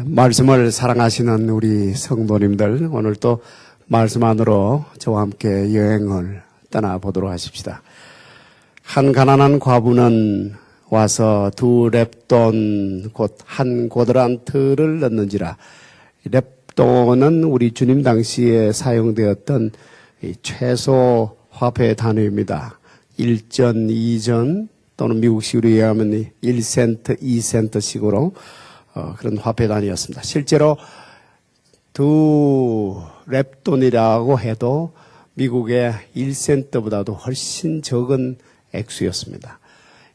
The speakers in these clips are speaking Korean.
말씀을 사랑하시는 우리 성도님들, 오늘 또 말씀 안으로 저와 함께 여행을 떠나보도록 하십시다. 한 가난한 과부는 와서 두 렙돈 곧 한 고드란트를 넣는지라. 렙돈은 우리 주님 당시에 사용되었던 최소 화폐 단위입니다. 1전, 2전 또는 미국식으로 이해하면 1센트, 2센트식으로 그런 화폐 단위였습니다. 실제로 두 렙돈이라고 해도 미국의 1센트보다도 훨씬 적은 액수였습니다.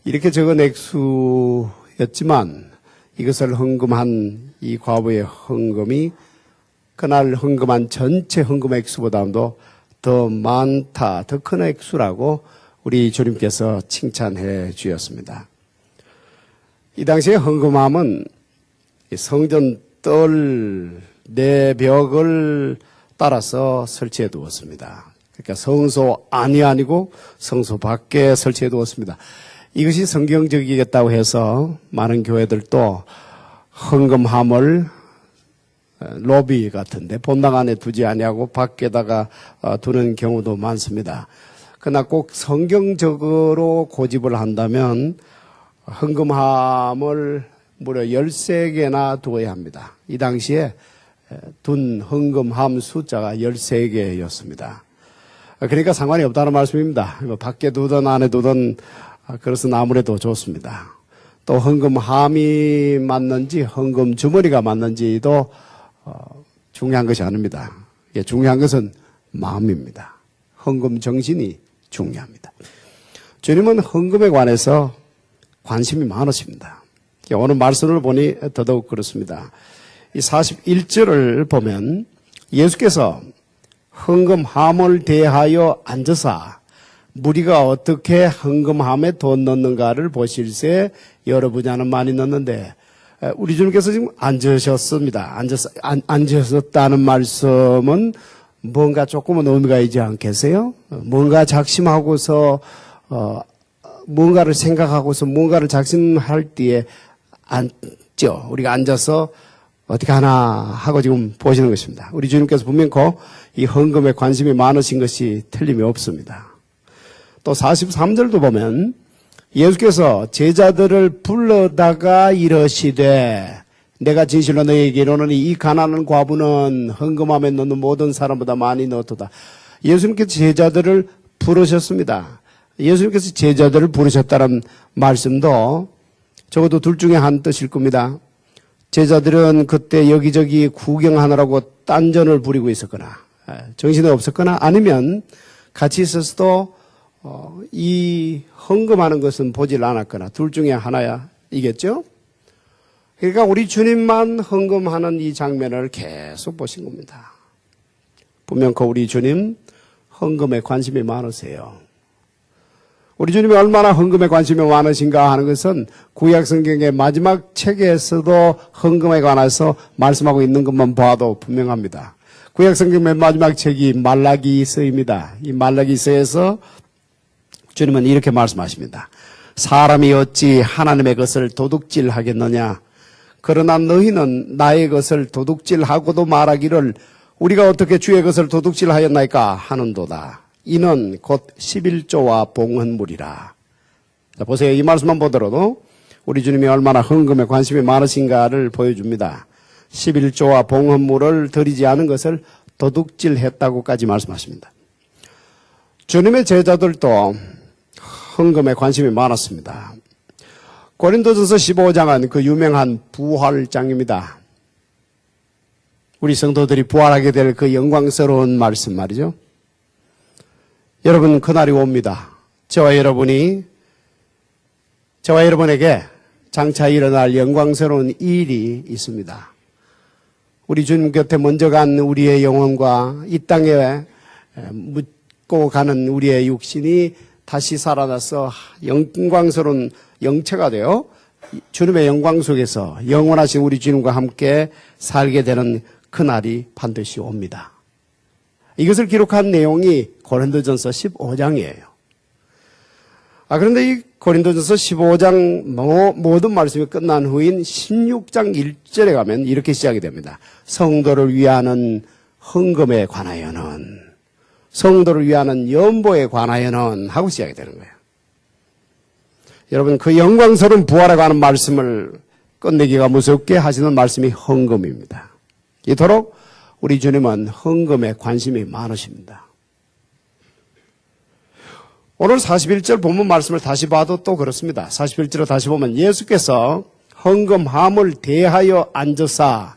이렇게 적은 액수였지만 이것을 헌금한 이 과부의 헌금이 그날 헌금한 전체 헌금 액수보다도 더 많다, 더 큰 액수라고 우리 주님께서 칭찬해 주셨습니다. 이 당시에 헌금함은 성전 뜰 내벽을 따라서 설치해 두었습니다. 그러니까 성소 안이 아니고 성소 밖에 설치해 두었습니다. 이것이 성경적이겠다고 해서 많은 교회들도 헌금함을 로비 같은데 본당 안에 두지 아니하고 밖에다가 두는 경우도 많습니다. 그러나 꼭 성경적으로 고집을 한다면 헌금함을 무려 13개나 두어야 합니다. 이 당시에 둔 헌금함 숫자가 13개였습니다. 그러니까 상관이 없다는 말씀입니다. 밖에 두든 안에 두든 그것은 아무래도 좋습니다. 또 헌금함이 맞는지 헌금 주머니가 맞는지도 중요한 것이 아닙니다. 중요한 것은 마음입니다. 헌금 정신이 중요합니다. 주님은 헌금에 관해서 관심이 많으십니다. 오늘 말씀을 보니 더더욱 그렇습니다. 이 41절을 보면 예수께서 헌금함을 대하여 앉으사 무리가 어떻게 헌금함에 돈 넣는가를 보실세 여러 분야는 많이 넣는데 우리 주님께서 지금 앉으셨습니다. 앉으셨다는 말씀은 뭔가 조금은 의미가 있지 않겠어요? 뭔가 작심하고서 뭔가를 생각하고서 뭔가를 작심할 때에 앉죠. 우리가 앉아서 어떻게 하나 하고 지금 보시는 것입니다. 우리 주님께서 분명코 이 헌금에 관심이 많으신 것이 틀림이 없습니다. 또 43절도 보면 예수께서 제자들을 불러다가 이러시되 내가 진실로 너희에게 이르노니 이 가난한 과부는 헌금함에 넣는 모든 사람보다 많이 넣었도다. 예수님께서 제자들을 부르셨습니다. 예수님께서 제자들을 부르셨다는 말씀도 적어도 둘 중에 한 뜻일 겁니다. 제자들은 그때 여기저기 구경하느라고 딴전을 부리고 있었거나 정신이 없었거나 아니면 같이 있어서도 이 헌금하는 것은 보질 않았거나 둘 중에 하나이겠죠. 그러니까 우리 주님만 헌금하는 이 장면을 계속 보신 겁니다. 분명히 우리 주님 헌금에 관심이 많으세요. 우리 주님이 얼마나 헌금에 관심이 많으신가 하는 것은 구약성경의 마지막 책에서도 헌금에 관해서 말씀하고 있는 것만 봐도 분명합니다. 구약성경의 마지막 책이 말라기서입니다. 이 말라기서에서 주님은 이렇게 말씀하십니다. 사람이 어찌 하나님의 것을 도둑질하겠느냐. 그러나 너희는 나의 것을 도둑질하고도 말하기를 우리가 어떻게 주의 것을 도둑질하였나이까 하는도다. 이는 곧 11조와 봉헌물이라. 자, 보세요. 이 말씀만 보더라도 우리 주님이 얼마나 헌금에 관심이 많으신가를 보여줍니다. 11조와 봉헌물을 드리지 않은 것을 도둑질했다고까지 말씀하십니다. 주님의 제자들도 헌금에 관심이 많았습니다. 고린도전서 15장은 그 유명한 부활장입니다. 우리 성도들이 부활하게 될 그 영광스러운 말씀 말이죠. 여러분, 그날이 옵니다. 저와 여러분에게 장차 일어날 영광스러운 일이 있습니다. 우리 주님 곁에 먼저 간 우리의 영혼과 이 땅에 묻고 가는 우리의 육신이 다시 살아나서 영광스러운 영체가 되어 주님의 영광 속에서 영원하신 우리 주님과 함께 살게 되는 그날이 반드시 옵니다. 이것을 기록한 내용이 고린도전서 15장이에요. 그런데 이 고린도전서 15장 모든 말씀이 끝난 후인 16장 1절에 가면 이렇게 시작이 됩니다. 성도를 위하는 헌금에 관하여는, 성도를 위하는 연보에 관하여는 하고 시작이 되는 거예요. 여러분, 그 영광스러운 부활에 관한 말씀을 끝내기가 무섭게 하시는 말씀이 헌금입니다. 이토록 우리 주님은 헌금에 관심이 많으십니다. 오늘 41절 본문 말씀을 다시 봐도 또 그렇습니다. 41절을 다시 보면 예수께서 헌금함을 대하여 앉으사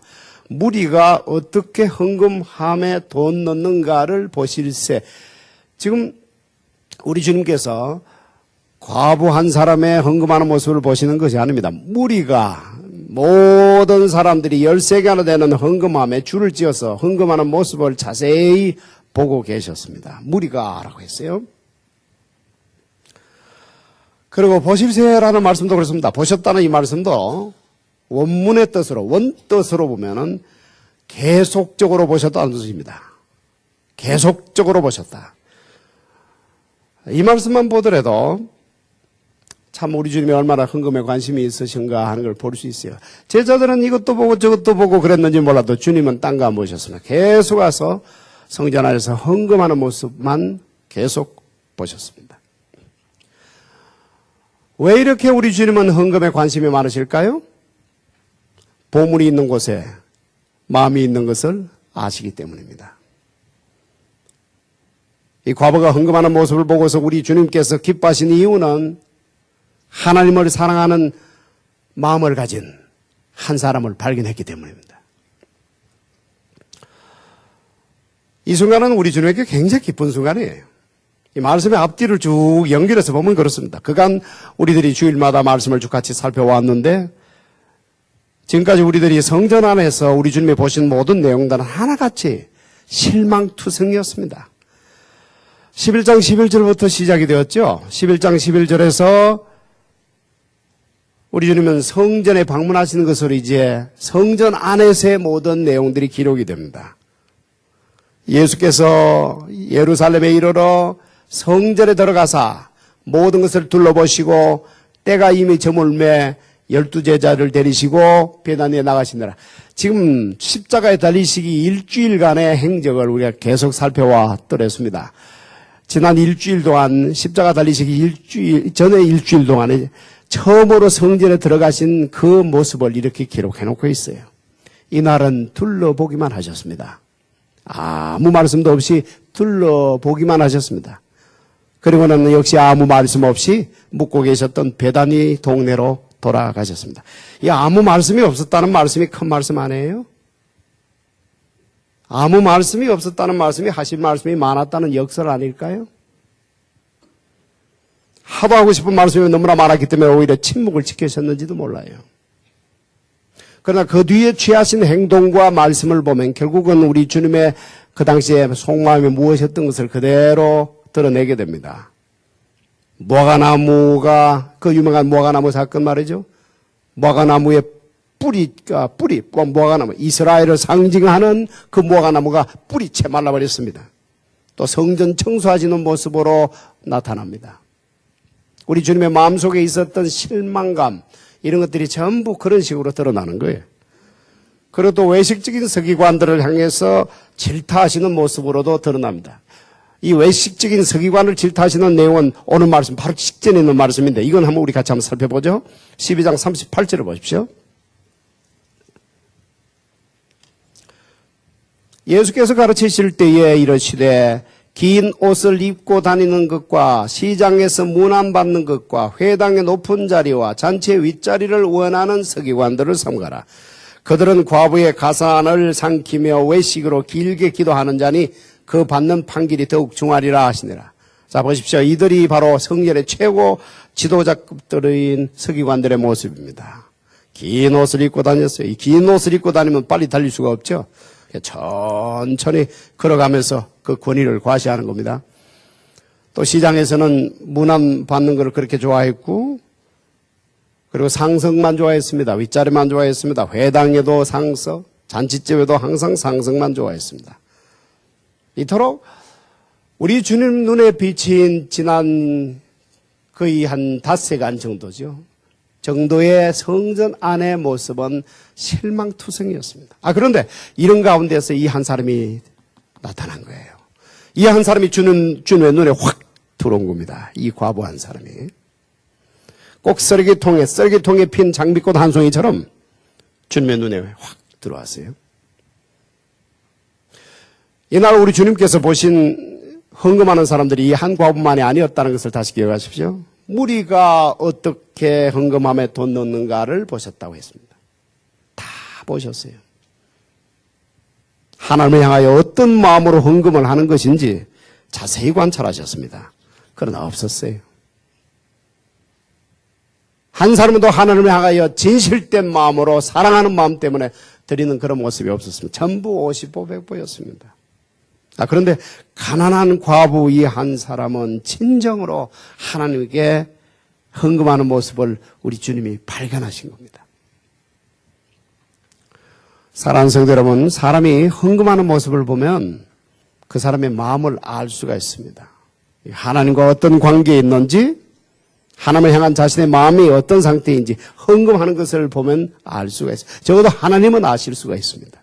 무리가 어떻게 헌금함에 돈 넣는가를 보실세. 지금 우리 주님께서 과부 한 사람의 헌금하는 모습을 보시는 것이 아닙니다. 무리가, 모든 사람들이 13개나 되는 헌금함에 줄을 지어서 헌금하는 모습을 자세히 보고 계셨습니다. 무리가 라고 했어요. 그리고 보실세라는 말씀도 그렇습니다. 보셨다는 이 말씀도 원문의 뜻으로, 원뜻으로 보면은 계속적으로 보셨다는 뜻입니다. 계속적으로 보셨다. 이 말씀만 보더라도 참 우리 주님이 얼마나 헌금에 관심이 있으신가 하는 걸 볼 수 있어요. 제자들은 이것도 보고 저것도 보고 그랬는지 몰라도 주님은 딴 거 안 보셨습니다. 계속 와서 성전 안에서 헌금하는 모습만 계속 보셨습니다. 왜 이렇게 우리 주님은 헌금에 관심이 많으실까요? 보물이 있는 곳에 마음이 있는 것을 아시기 때문입니다. 이 과부가 헌금하는 모습을 보고서 우리 주님께서 기뻐하신 이유는 하나님을 사랑하는 마음을 가진 한 사람을 발견했기 때문입니다. 이 순간은 우리 주님에게 굉장히 기쁜 순간이에요. 이 말씀의 앞뒤를 쭉 연결해서 보면 그렇습니다. 그간 우리들이 주일마다 말씀을 쭉 같이 살펴왔는데 지금까지 우리들이 성전 안에서 우리 주님이 보신 모든 내용들은 하나같이 실망투성이었습니다. 11장 11절부터 시작이 되었죠. 11장 11절에서 우리 주님은 성전에 방문하시는 것으로 이제 성전 안에서의 모든 내용들이 기록이 됩니다. 예수께서 예루살렘에 이르러 성전에 들어가사 모든 것을 둘러보시고 때가 이미 저물매 12제자를 데리시고 베다니에 나가시느라. 지금 십자가에 달리시기 일주일간의 행적을 우리가 계속 살펴왔더랬습니다. 지난 일주일 동안 십자가 달리시기 일주일 동안에 처음으로 성전에 들어가신 그 모습을 이렇게 기록해놓고 있어요. 이날은 둘러보기만 하셨습니다. 아무 말씀도 없이 둘러보기만 하셨습니다. 그리고는 역시 아무 말씀 없이 묵고 계셨던 베다니 동네로 돌아가셨습니다. 이 아무 말씀이 없었다는 말씀이 큰 말씀 아니에요? 아무 말씀이 없었다는 말씀이 하신 말씀이 많았다는 역설 아닐까요? 하도 하고 싶은 말씀이 너무나 많았기 때문에 오히려 침묵을 지키셨는지도 몰라요. 그러나 그 뒤에 취하신 행동과 말씀을 보면 결국은 우리 주님의 그 당시에 속마음이 무엇이었던 것을 그대로 드러내게 됩니다. 무화과나무가 그 유명한 무화과나무 사건 말이죠. 무화과나무의 뿌리, 무화과나무, 이스라엘을 상징하는 그 무화과나무가 뿌리채 말라버렸습니다. 또 성전 청소하시는 모습으로 나타납니다. 우리 주님의 마음속에 있었던 실망감, 이런 것들이 전부 그런 식으로 드러나는 거예요. 그리고 또 외식적인 서기관들을 향해서 질타하시는 모습으로도 드러납니다. 이 외식적인 서기관을 질타하시는 내용은 오늘 말씀, 바로 직전에 있는 말씀인데 이건 한번 우리 같이 한번 살펴보죠. 12장 38절을 보십시오. 예수께서 가르치실 때에 이르시되 긴 옷을 입고 다니는 것과 시장에서 문안받는 것과 회당의 높은 자리와 잔치의 윗자리를 원하는 서기관들을 삼가라. 그들은 과부의 가산을 삼키며 외식으로 길게 기도하는 자니 그 받는 판결이 더욱 중하리라 하시니라. 자, 보십시오. 이들이 바로 성전의 최고 지도자급들인 서기관들의 모습입니다. 긴 옷을 입고 다녔어요. 이 긴 옷을 입고 다니면 빨리 달릴 수가 없죠. 천천히 걸어가면서 그 권위를 과시하는 겁니다. 또 시장에서는 문안 받는 걸 그렇게 좋아했고, 그리고 상석만 좋아했습니다. 윗자리만 좋아했습니다. 회당에도 상석, 잔치집에도 항상 상석만 좋아했습니다. 이토록 우리 주님 눈에 비친 지난 거의 한 5시간 정도의 성전 안의 모습은 실망투성이었습니다. 그런데 이런 가운데서 이 한 사람이 나타난 거예요. 이 한 사람이 주님의 눈에 확 들어온 겁니다. 이 과부 한 사람이. 꼭 쓰레기통에 핀 장미꽃 한 송이처럼 주님의 눈에 확 들어왔어요. 이날 우리 주님께서 보신 헌금하는 사람들이 이 한 과부만이 아니었다는 것을 다시 기억하십시오. 무리가 어떻게 헌금함에 돈 넣는가를 보셨다고 했습니다. 다 보셨어요. 하나님을 향하여 어떤 마음으로 헌금을 하는 것인지 자세히 관찰하셨습니다. 그러나 없었어요. 한 사람은 또 하나님을 향하여 진실된 마음으로 사랑하는 마음 때문에 드리는 그런 모습이 없었습니다. 전부 50보 100보였습니다. 그런데 가난한 과부 이 한 사람은 진정으로 하나님께 헌금하는 모습을 우리 주님이 발견하신 겁니다. 사랑하는 성도 여러분, 사람이 헌금하는 모습을 보면 그 사람의 마음을 알 수가 있습니다. 하나님과 어떤 관계에 있는지, 하나님을 향한 자신의 마음이 어떤 상태인지 헌금하는 것을 보면 알 수가 있어요. 적어도 하나님은 아실 수가 있습니다.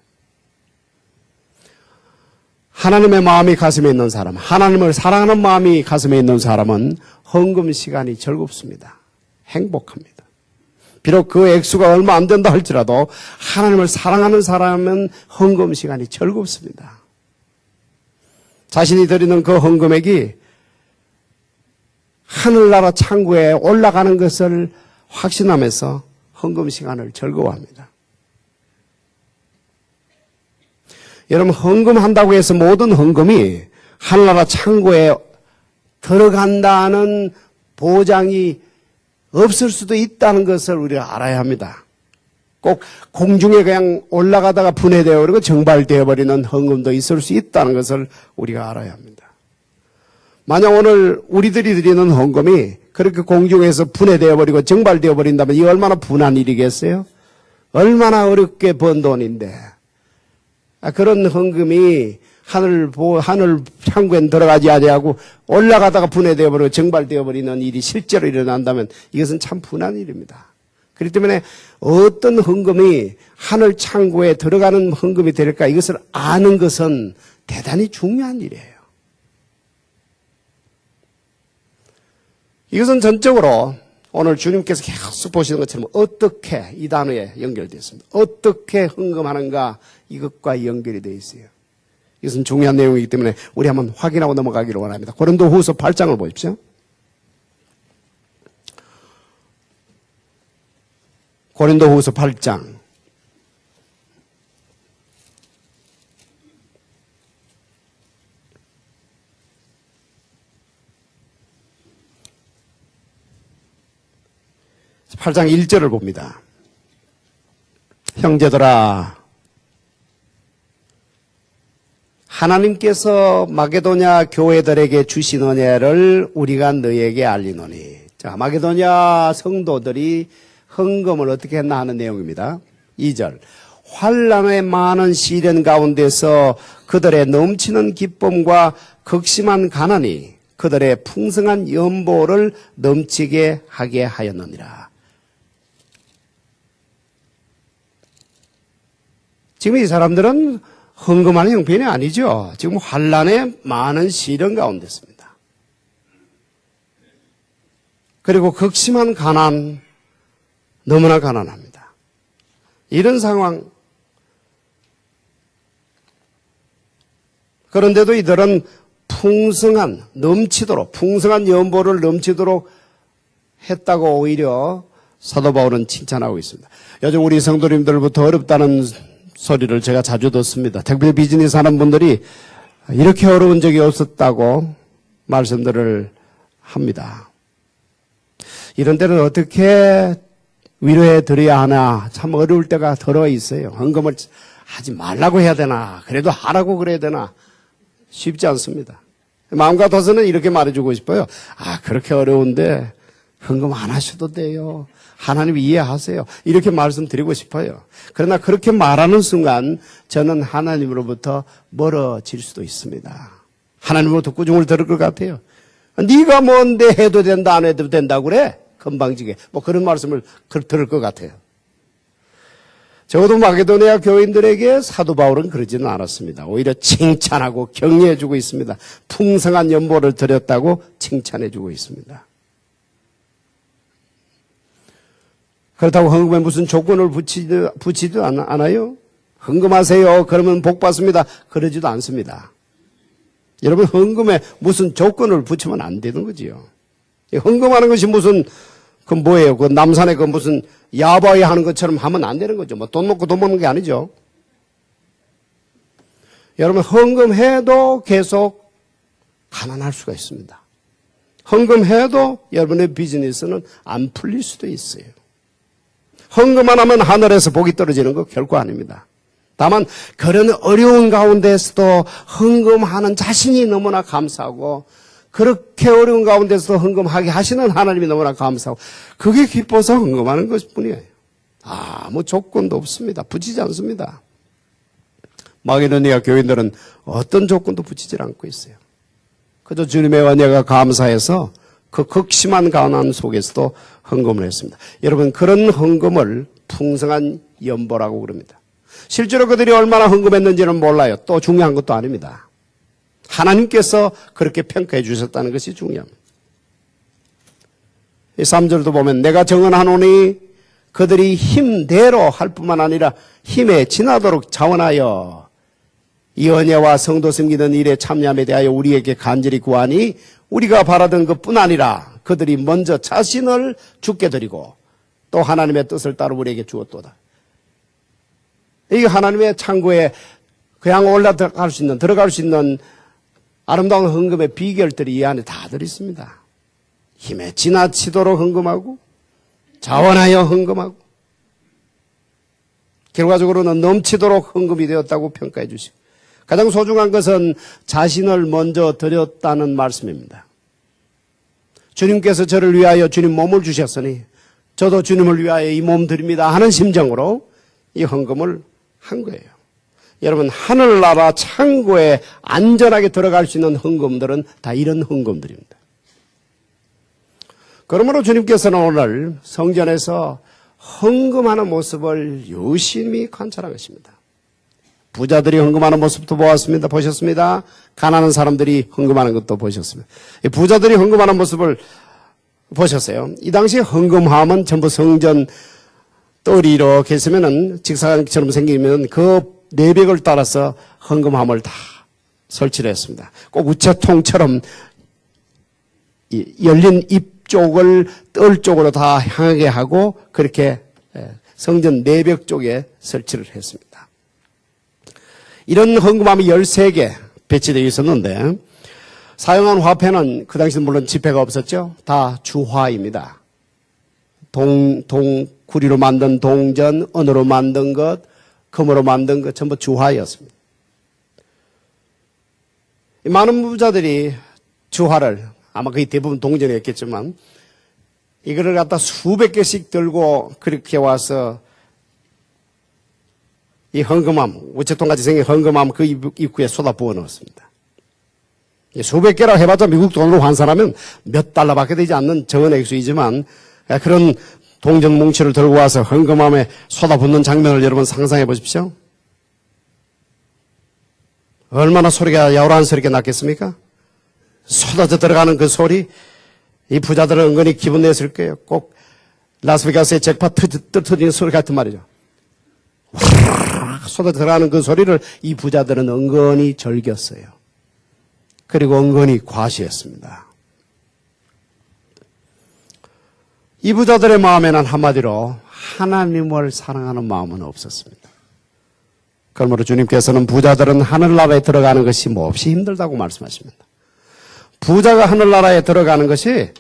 하나님의 마음이 가슴에 있는 사람, 하나님을 사랑하는 마음이 가슴에 있는 사람은 헌금 시간이 즐겁습니다. 행복합니다. 비록 그 액수가 얼마 안 된다 할지라도 하나님을 사랑하는 사람은 헌금 시간이 즐겁습니다. 자신이 드리는 그 헌금액이 하늘나라 창고에 올라가는 것을 확신하면서 헌금 시간을 즐거워합니다. 여러분, 헌금한다고 해서 모든 헌금이 하늘나라 창고에 들어간다는 보장이 없을 수도 있다는 것을 우리가 알아야 합니다. 꼭 공중에 그냥 올라가다가 분해되어 버리고 정발되어 버리는 헌금도 있을 수 있다는 것을 우리가 알아야 합니다. 만약 오늘 우리들이 드리는 헌금이 그렇게 공중에서 분해되어 버리고 정발되어 버린다면 이 얼마나 분한 일이겠어요? 얼마나 어렵게 번 돈인데. 그런 헌금이 하늘 창고에 들어가지 아니하고 올라가다가 분해되어 버리고 정발되어 버리는 일이 실제로 일어난다면 이것은 참 분한 일입니다. 그렇기 때문에 어떤 헌금이 하늘 창고에 들어가는 헌금이 될까 이것을 아는 것은 대단히 중요한 일이에요. 이것은 전적으로 오늘 주님께서 계속 보시는 것처럼 어떻게 이 단어에 연결되어 있습니다. 어떻게 헌금하는가 이것과 연결이 되어 있어요. 이것은 중요한 내용이기 때문에 우리 한번 확인하고 넘어가기를 원합니다. 고린도후서 8장을 보십시오. 고린도후서 8장. (8장) 1절을 봅니다. 형제들아, 하나님께서 마게도냐 교회들에게 주신 은혜를 우리가 너희에게 알리노니. 자, 마게도냐 성도들이 헌금을 어떻게 했나 하는 내용입니다. 2절. 환난의 많은 시련 가운데서 그들의 넘치는 기쁨과 극심한 가난이 그들의 풍성한 연보를 넘치게 하게 하였느니라. 지금 이 사람들은 헌금하는 형편이 아니죠. 지금 환난의 많은 시련 가운데 있습니다. 그리고 극심한 가난, 너무나 가난합니다. 이런 상황. 그런데도 이들은 풍성한 연보를 넘치도록 했다고 오히려 사도 바울은 칭찬하고 있습니다. 요즘 우리 성도님들부터 어렵다는 소리를 제가 자주 듣습니다. 특별히 비즈니스 하는 분들이 이렇게 어려운 적이 없었다고 말씀들을 합니다. 이런 때는 어떻게 위로해 드려야 하나 참 어려울 때가 들어 있어요. 헌금을 하지 말라고 해야 되나 그래도 하라고 그래야 되나 쉽지 않습니다. 마음 같아서는 이렇게 말해주고 싶어요. 그렇게 어려운데 헌금 안 하셔도 돼요. 하나님 이해하세요. 이렇게 말씀드리고 싶어요. 그러나 그렇게 말하는 순간 저는 하나님으로부터 멀어질 수도 있습니다. 하나님으로부터 꾸중을 들을 것 같아요. 네가 뭔데 해도 된다 안 해도 된다고 그래? 건방지게. 뭐 그런 말씀을 들을 것 같아요. 적어도 마게도니아 교인들에게 사도 바울은 그러지는 않았습니다. 오히려 칭찬하고 격려해주고 있습니다. 풍성한 연보를 드렸다고 칭찬해주고 있습니다. 그렇다고 헌금에 무슨 조건을 붙이지도 않아요? 헌금하세요. 그러면 복 받습니다. 그러지도 않습니다. 여러분, 헌금에 무슨 조건을 붙이면 안 되는 거지요. 헌금하는 것이 무슨 그 뭐예요? 그 남산에 그 무슨 야바이 하는 것처럼 하면 안 되는 거죠. 뭐 돈 놓고 돈 먹는 게 아니죠. 여러분, 헌금해도 계속 가난할 수가 있습니다. 헌금해도 여러분의 비즈니스는 안 풀릴 수도 있어요. 헌금 안 하면 하늘에서 복이 떨어지는 거 결코 아닙니다. 다만 그런 어려운 가운데서도 헌금하는 자신이 너무나 감사하고 그렇게 어려운 가운데서도 헌금하게 하시는 하나님이 너무나 감사하고 그게 기뻐서 헌금하는 것뿐이에요. 아무 조건도 없습니다. 붙이지 않습니다. 마게도니아 교인들은 어떤 조건도 붙이지 않고 있어요. 그저 주님의 은혜가 감사해서 그 극심한 가난 속에서도 헌금을 했습니다. 여러분, 그런 헌금을 풍성한 연보라고 그럽니다. 실제로 그들이 얼마나 헌금했는지는 몰라요. 또 중요한 것도 아닙니다. 하나님께서 그렇게 평가해 주셨다는 것이 중요합니다. 이 3절도 보면 내가 정언하노니 그들이 힘대로 할 뿐만 아니라 힘에 지나도록 자원하여 이 은혜와 성도 섬기는 일에 참여함에 대하여 우리에게 간절히 구하니 우리가 바라던 것뿐 아니라 그들이 먼저 자신을 주께 드리고 또 하나님의 뜻을 따라 우리에게 주었도다. 이게 하나님의 창고에 그냥 들어갈 수 있는 아름다운 헌금의 비결들이 이 안에 다 들어있습니다. 힘에 지나치도록 헌금하고 자원하여 헌금하고 결과적으로는 넘치도록 헌금이 되었다고 평가해 주시고 가장 소중한 것은 자신을 먼저 드렸다는 말씀입니다. 주님께서 저를 위하여 주님 몸을 주셨으니 저도 주님을 위하여 이 몸 드립니다 하는 심정으로 이 헌금을 한 거예요. 여러분, 하늘나라 창고에 안전하게 들어갈 수 있는 헌금들은 다 이런 헌금들입니다. 그러므로 주님께서는 오늘 성전에서 헌금하는 모습을 유심히 관찰한 것입니다. 부자들이 헌금하는 모습도 보셨습니다. 가난한 사람들이 헌금하는 것도 보셨습니다. 부자들이 헌금하는 모습을 보셨어요. 이 당시 헌금함은 전부 성전 뜰이 이렇게 있으면은 직사각처럼 생기면 그 내벽을 따라서 헌금함을 다 설치를 했습니다. 꼭 우체통처럼 열린 입 쪽을 뜰 쪽으로 다 향하게 하고 그렇게 성전 내벽 쪽에 설치를 했습니다. 이런 헌금함이 13개 배치되어 있었는데 사용한 화폐는 그 당시는 물론 지폐가 없었죠. 다 주화입니다. 구리로 만든 동전, 은으로 만든 것, 금으로 만든 것 전부 주화였습니다. 많은 부자들이 주화를 아마 거의 대부분 동전이었겠지만 이거를 갖다 수백 개씩 들고 그렇게 와서 이 헌금함, 우체통같이 생긴 헌금함 그 입구에 쏟아 부어 넣었습니다. 수백 개라고 해봤자 미국 돈으로 환산하면 몇 달러밖에 되지 않는 적은 액수이지만 그런 동전 뭉치를 들고 와서 헌금함에 쏟아붓는 장면을 여러분 상상해 보십시오. 얼마나 소리가 야오란스럽게 났겠습니까? 쏟아져 들어가는 그 소리, 이 부자들은 은근히 기분 냈을 거예요. 꼭 라스베가스의 잭팟 터지는 소리 같은 말이죠. 쏟아 들어가는 그 소리를 이 부자들은 은근히 즐겼어요. 그리고 은근히 과시했습니다. 이 부자들의 마음에는 한마디로 하나님을 사랑하는 마음은 없었습니다. 그러므로 주님께서는 부자들은 하늘나라에 들어가는 것이 몹시 힘들다고 말씀하십니다. 부자가 하늘나라에 들어가는 것이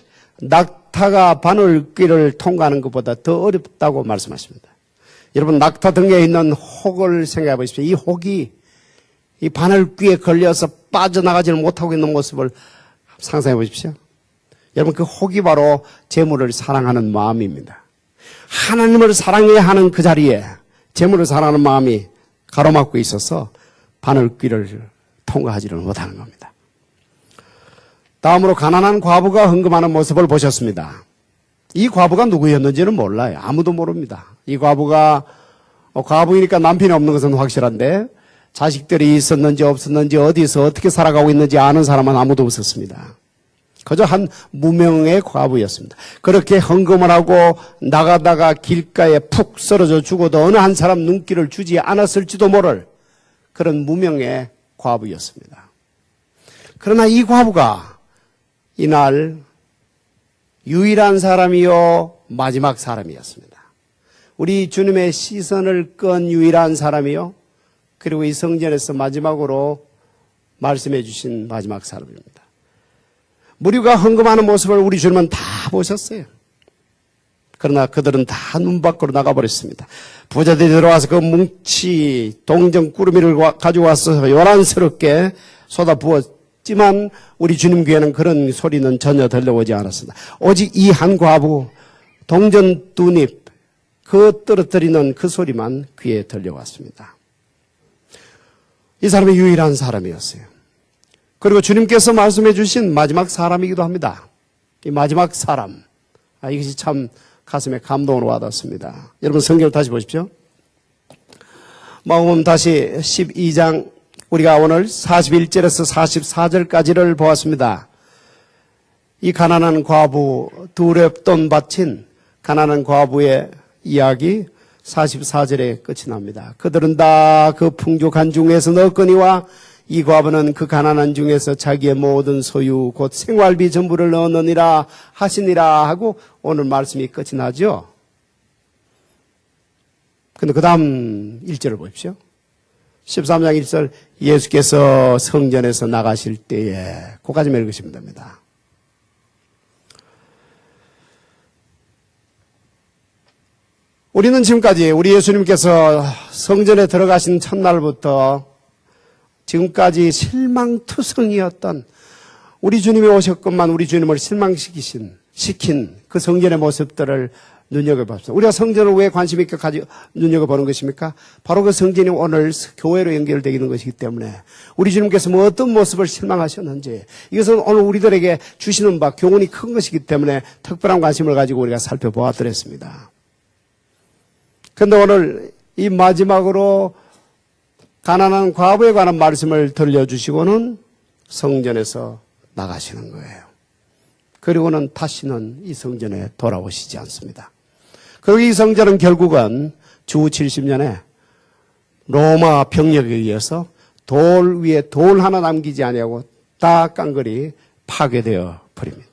낙타가 바늘귀를 통과하는 것보다 더 어렵다고 말씀하십니다. 여러분, 낙타 등에 있는 혹을 생각해 보십시오. 이 혹이 이 바늘귀에 걸려서 빠져나가지를 못하고 있는 모습을 상상해 보십시오. 여러분, 그 혹이 바로 재물을 사랑하는 마음입니다. 하나님을 사랑해야 하는 그 자리에 재물을 사랑하는 마음이 가로막고 있어서 바늘귀를 통과하지를 못하는 겁니다. 다음으로 가난한 과부가 헌금하는 모습을 보셨습니다. 이 과부가 누구였는지는 몰라요. 아무도 모릅니다. 이 과부가 과부이니까 남편이 없는 것은 확실한데 자식들이 있었는지 없었는지 어디서 어떻게 살아가고 있는지 아는 사람은 아무도 없었습니다. 그저 한 무명의 과부였습니다. 그렇게 헌금을 하고 나가다가 길가에 푹 쓰러져 죽어도 어느 한 사람 눈길을 주지 않았을지도 모를 그런 무명의 과부였습니다. 그러나 이 과부가 이날 유일한 사람이요 마지막 사람이었습니다. 우리 주님의 시선을 끈 유일한 사람이요 그리고 이 성전에서 마지막으로 말씀해 주신 마지막 사람입니다. 무리가 헌금하는 모습을 우리 주님은 다 보셨어요. 그러나 그들은 다 눈 밖으로 나가버렸습니다. 부자들이 들어와서 그 뭉치 동전 꾸러미를 가지고 와서 요란스럽게 쏟아부었지만 우리 주님 귀에는 그런 소리는 전혀 들려오지 않았습니다. 오직 이 한 과부 동전 두 잎 그 떨어뜨리는 그 소리만 귀에 들려왔습니다. 이 사람이 유일한 사람이었어요. 그리고 주님께서 말씀해 주신 마지막 사람이기도 합니다. 이 마지막 사람. 이것이 참 가슴에 감동으로 와닿습니다. 여러분 성경을 다시 보십시오. 마가복음 다시 12장 우리가 오늘 41절에서 44절까지를 보았습니다. 이 가난한 과부 두 렙돈 바친 가난한 과부의 이야기 44절에 끝이 납니다. 그들은 다 그 풍족한 중에서 넣었거니와 이 과부는 그 가난한 중에서 자기의 모든 소유 곧 생활비 전부를 넣느니라 하시니라 하고 오늘 말씀이 끝이 나죠. 근데 그 다음 1절을 보십시오. 13장 1절 예수께서 성전에서 나가실 때에 그까지만 읽으시면 됩니다. 우리는 지금까지 우리 예수님께서 성전에 들어가신 첫날부터 지금까지 실망투성이었던 우리 주님이 오셨건만 우리 주님을 시킨 그 성전의 모습들을 눈여겨봤습니다. 우리가 성전을 왜 관심 있게 눈여겨보는 것입니까? 바로 그 성전이 오늘 교회로 연결되어 있는 것이기 때문에 우리 주님께서 뭐 어떤 모습을 실망하셨는지 이것은 오늘 우리들에게 주시는 바 교훈이 큰 것이기 때문에 특별한 관심을 가지고 우리가 살펴보았더랬습니다. 그런데 오늘 이 마지막으로 가난한 과부에 관한 말씀을 들려주시고는 성전에서 나가시는 거예요. 그리고는 다시는 이 성전에 돌아오시지 않습니다. 그리고 이 성전은 결국은 주 70년에 로마 병력에 의해서 돌 위에 돌 하나 남기지 아니하고 다 깡그리 파괴되어 버립니다.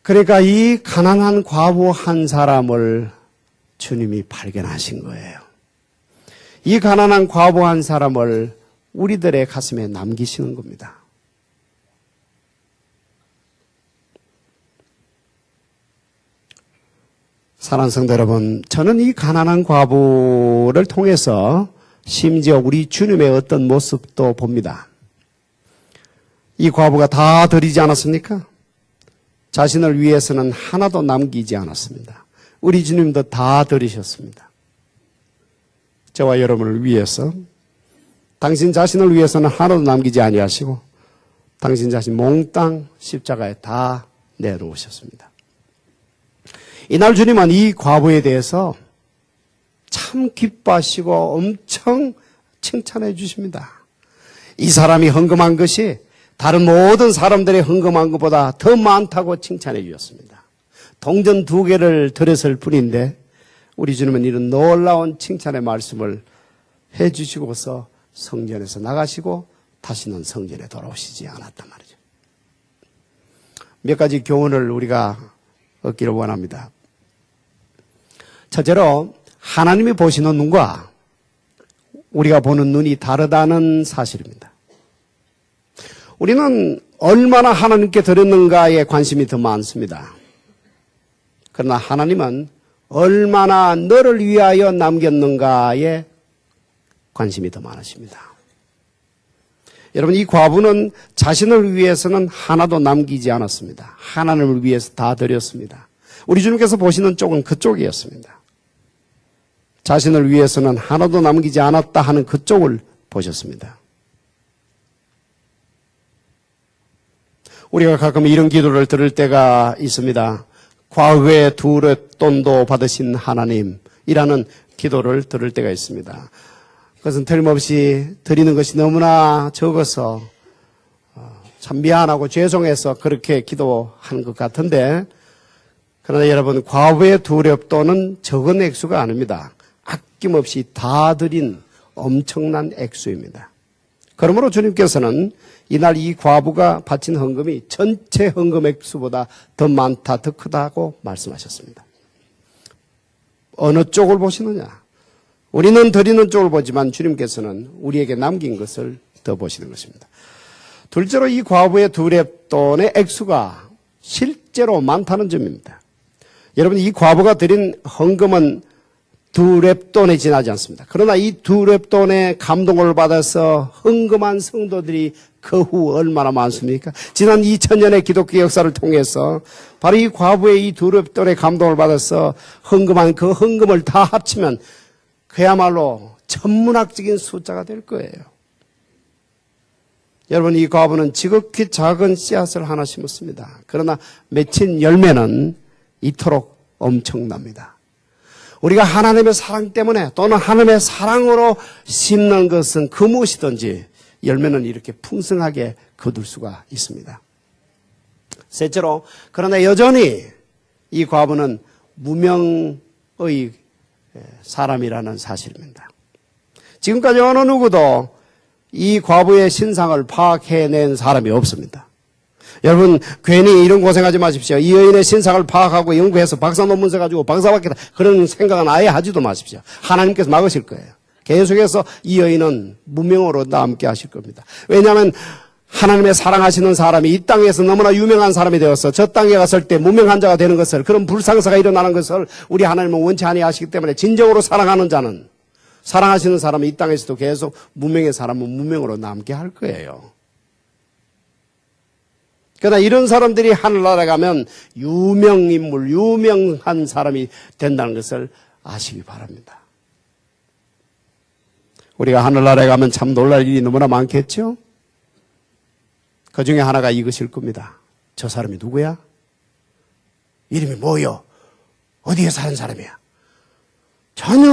그러니까 이 가난한 과부 한 사람을 주님이 발견하신 거예요. 이 가난한 과부 한 사람을 우리들의 가슴에 남기시는 겁니다. 사랑하는 성도 여러분, 저는 이 가난한 과부를 통해서 심지어 우리 주님의 어떤 모습도 봅니다. 이 과부가 다 드리지 않았습니까? 자신을 위해서는 하나도 남기지 않았습니다. 우리 주님도 다 드리셨습니다. 저와 여러분을 위해서 당신 자신을 위해서는 하나도 남기지 아니하시고 당신 자신 몽땅 십자가에 다 내놓으셨습니다. 이날 주님은 이 과부에 대해서 참 기뻐하시고 엄청 칭찬해 주십니다. 이 사람이 헌금한 것이 다른 모든 사람들이 헌금한 것보다 더 많다고 칭찬해 주셨습니다. 동전 2개를 드렸을 뿐인데 우리 주님은 이런 놀라운 칭찬의 말씀을 해 주시고서 성전에서 나가시고 다시는 성전에 돌아오시지 않았단 말이죠. 몇 가지 교훈을 우리가 얻기를 원합니다. 첫째로 하나님이 보시는 눈과 우리가 보는 눈이 다르다는 사실입니다. 우리는 얼마나 하나님께 드렸는가에 관심이 더 많습니다. 그러나 하나님은 얼마나 너를 위하여 남겼는가에 관심이 더 많으십니다. 여러분, 이 과부는 자신을 위해서는 하나도 남기지 않았습니다. 하나님을 위해서 다 드렸습니다. 우리 주님께서 보시는 쪽은 그쪽이었습니다. 자신을 위해서는 하나도 남기지 않았다 하는 그쪽을 보셨습니다. 우리가 가끔 이런 기도를 들을 때가 있습니다. 과거에 두 랩돈도 받으신 하나님이라는 기도를 들을 때가 있습니다. 그것은 틀림없이 드리는 것이 너무나 적어서 참 미안하고 죄송해서 그렇게 기도하는 것 같은데, 그러나 여러분, 과부의 두 랩돈은 적은 액수가 아닙니다. 아낌없이 다 드린 엄청난 액수입니다. 그러므로 주님께서는 이날 이 과부가 바친 헌금이 전체 헌금 액수보다 더 많다, 더 크다고 말씀하셨습니다. 어느 쪽을 보시느냐? 우리는 드리는 쪽을 보지만 주님께서는 우리에게 남긴 것을 더 보시는 것입니다. 둘째로 이 과부의 두 랩돈의 액수가 실제로 많다는 점입니다. 여러분, 이 과부가 드린 헌금은 두 랩돈에 지나지 않습니다. 그러나 이 두 랩돈의 감동을 받아서 헌금한 성도들이 그 후 얼마나 많습니까? 지난 2000년의 기독교 역사를 통해서 바로 이 과부의 이 두 랩돈의 감동을 받아서 헌금한 그 헌금을 다 합치면 그야말로 천문학적인 숫자가 될 거예요. 여러분, 이 과부는 지극히 작은 씨앗을 하나 심었습니다. 그러나 맺힌 열매는 이토록 엄청납니다. 우리가 하나님의 사랑 때문에 또는 하나님의 사랑으로 심는 것은 그 무엇이든지 열매는 이렇게 풍성하게 거둘 수가 있습니다. 셋째로, 그러나 여전히 이 과부는 무명의 사람이라는 사실입니다. 지금까지 어느 누구도 이 과부의 신상을 파악해낸 사람이 없습니다. 여러분, 괜히 이런 고생하지 마십시오. 이 여인의 신상을 파악하고 연구해서 박사 논문 써가지고 박사받겠다, 그런 생각은 아예 하지도 마십시오. 하나님께서 막으실 거예요. 계속해서 이 여인은 무명으로 남게 하실 겁니다. 왜냐하면 하나님의 사랑하시는 사람이 이 땅에서 너무나 유명한 사람이 되어서 저 땅에 갔을 때 무명한 자가 되는 것을, 그런 불상사가 일어나는 것을 우리 하나님은 원치 아니하시기 때문에 진정으로 사랑하는 자는, 사랑하시는 사람은 이 땅에서도 계속 무명의 사람은 무명으로 남게 할 거예요. 그러나 이런 사람들이 하늘나라에 가면 유명인물, 유명한 사람이 된다는 것을 아시기 바랍니다. 우리가 하늘나라에 가면 참 놀랄 일이 너무나 많겠죠? 그 중에 하나가 이것일 겁니다. 저 사람이 누구야? 이름이 뭐요? 어디에 사는 사람이야? 전혀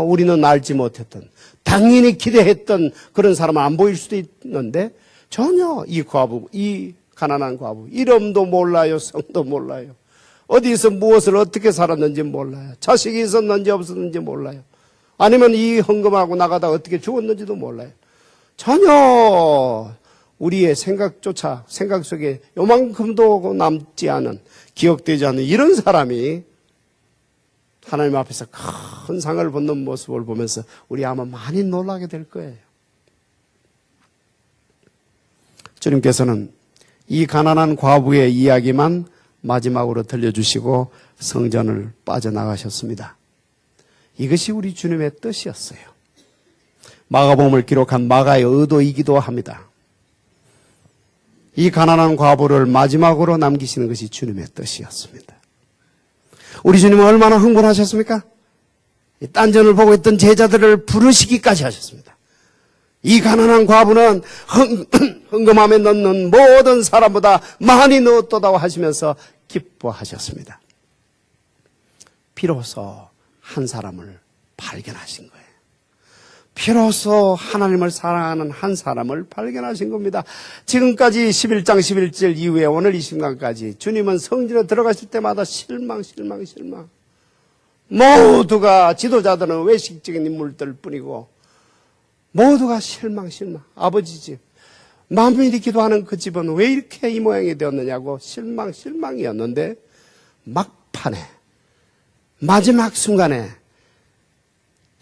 우리는 알지 못했던, 당연히 기대했던 그런 사람은 안 보일 수도 있는데 전혀 이 과부, 이 가난한 과부, 이름도 몰라요, 성도 몰라요, 어디서 무엇을 어떻게 살았는지 몰라요, 자식이 있었는지 없었는지 몰라요, 아니면 이 헌금하고 나가다 어떻게 죽었는지도 몰라요. 전혀 우리의 생각조차, 생각 속에 요만큼도 남지 않은, 기억되지 않는 이런 사람이 하나님 앞에서 큰 상을 받는 모습을 보면서 우리 아마 많이 놀라게 될 거예요. 주님께서는 이 가난한 과부의 이야기만 마지막으로 들려주시고 성전을 빠져나가셨습니다. 이것이 우리 주님의 뜻이었어요. 마가복음을 기록한 마가의 의도이기도 합니다. 이 가난한 과부를 마지막으로 남기시는 것이 주님의 뜻이었습니다. 우리 주님은 얼마나 흥분하셨습니까? 딴전을 보고 있던 제자들을 부르시기까지 하셨습니다. 이 가난한 과부는 헌금함에 넣는 모든 사람보다 많이 넣었다고 하시면서 기뻐하셨습니다. 비로소 한 사람을 발견하신 거예요. 비로소 하나님을 사랑하는 한 사람을 발견하신 겁니다. 지금까지 11장 11절 이후에 오늘 이 순간까지 주님은 성전에 들어가실 때마다 실망. 모두가, 지도자들은 외식적인 인물들 뿐이고 모두가 실망. 아버지 집, 만민이 기도하는 그 집은 왜 이렇게 이 모양이 되었느냐고 실망이었는데, 막판에, 마지막 순간에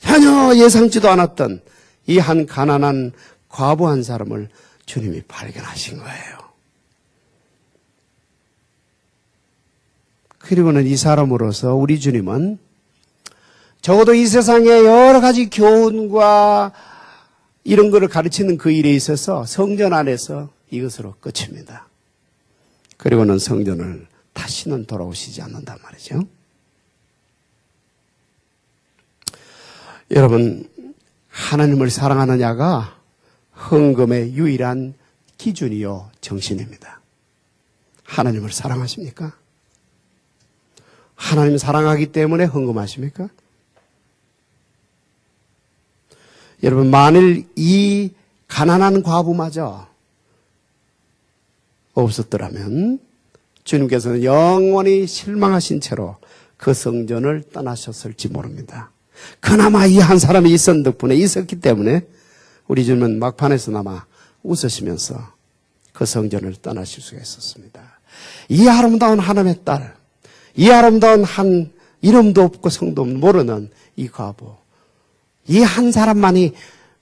전혀 예상치도 않았던 이 한 가난한 과부 한 사람을 주님이 발견하신 거예요. 그리고는 이 사람으로서 우리 주님은 적어도 이 세상에 여러 가지 교훈과 이런 것을 가르치는 그 일에 있어서 성전 안에서 이것으로 끝입니다. 그리고는 성전을 다시는 돌아오시지 않는단 말이죠. 여러분, 하나님을 사랑하느냐가 헌금의 유일한 기준이요 정신입니다. 하나님을 사랑하십니까? 하나님 사랑하기 때문에 헌금하십니까? 여러분, 만일 이 가난한 과부마저 없었더라면 주님께서는 영원히 실망하신 채로 그 성전을 떠나셨을지 모릅니다. 그나마 이 한 사람이 있었던 덕분에, 있었기 때문에 우리 주님은 막판에서나마 웃으시면서 그 성전을 떠나실 수가 있었습니다. 이 아름다운 하나님의 딸, 이 아름다운 한 이름도 없고 성도 모르는 이 과부, 이 한 사람만이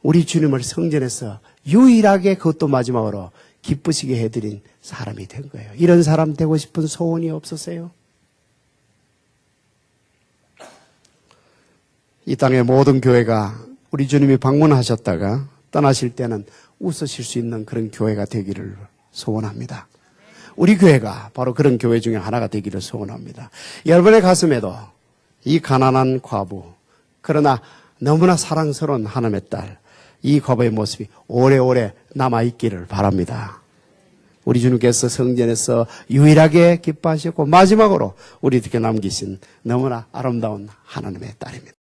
우리 주님을 성전에서 유일하게 그것도 마지막으로 기쁘시게 해드린 사람이 된 거예요. 이런 사람 되고 싶은 소원이 없으세요? 이 땅의 모든 교회가 우리 주님이 방문하셨다가 떠나실 때는 웃으실 수 있는 그런 교회가 되기를 소원합니다. 우리 교회가 바로 그런 교회 중에 하나가 되기를 소원합니다. 여러분의 가슴에도 이 가난한 과부, 그러나 너무나 사랑스러운 하나님의 딸, 이 과부의 모습이 오래오래 남아있기를 바랍니다. 우리 주님께서 성전에서 유일하게 기뻐하셨고 마지막으로 우리에게 남기신 너무나 아름다운 하나님의 딸입니다.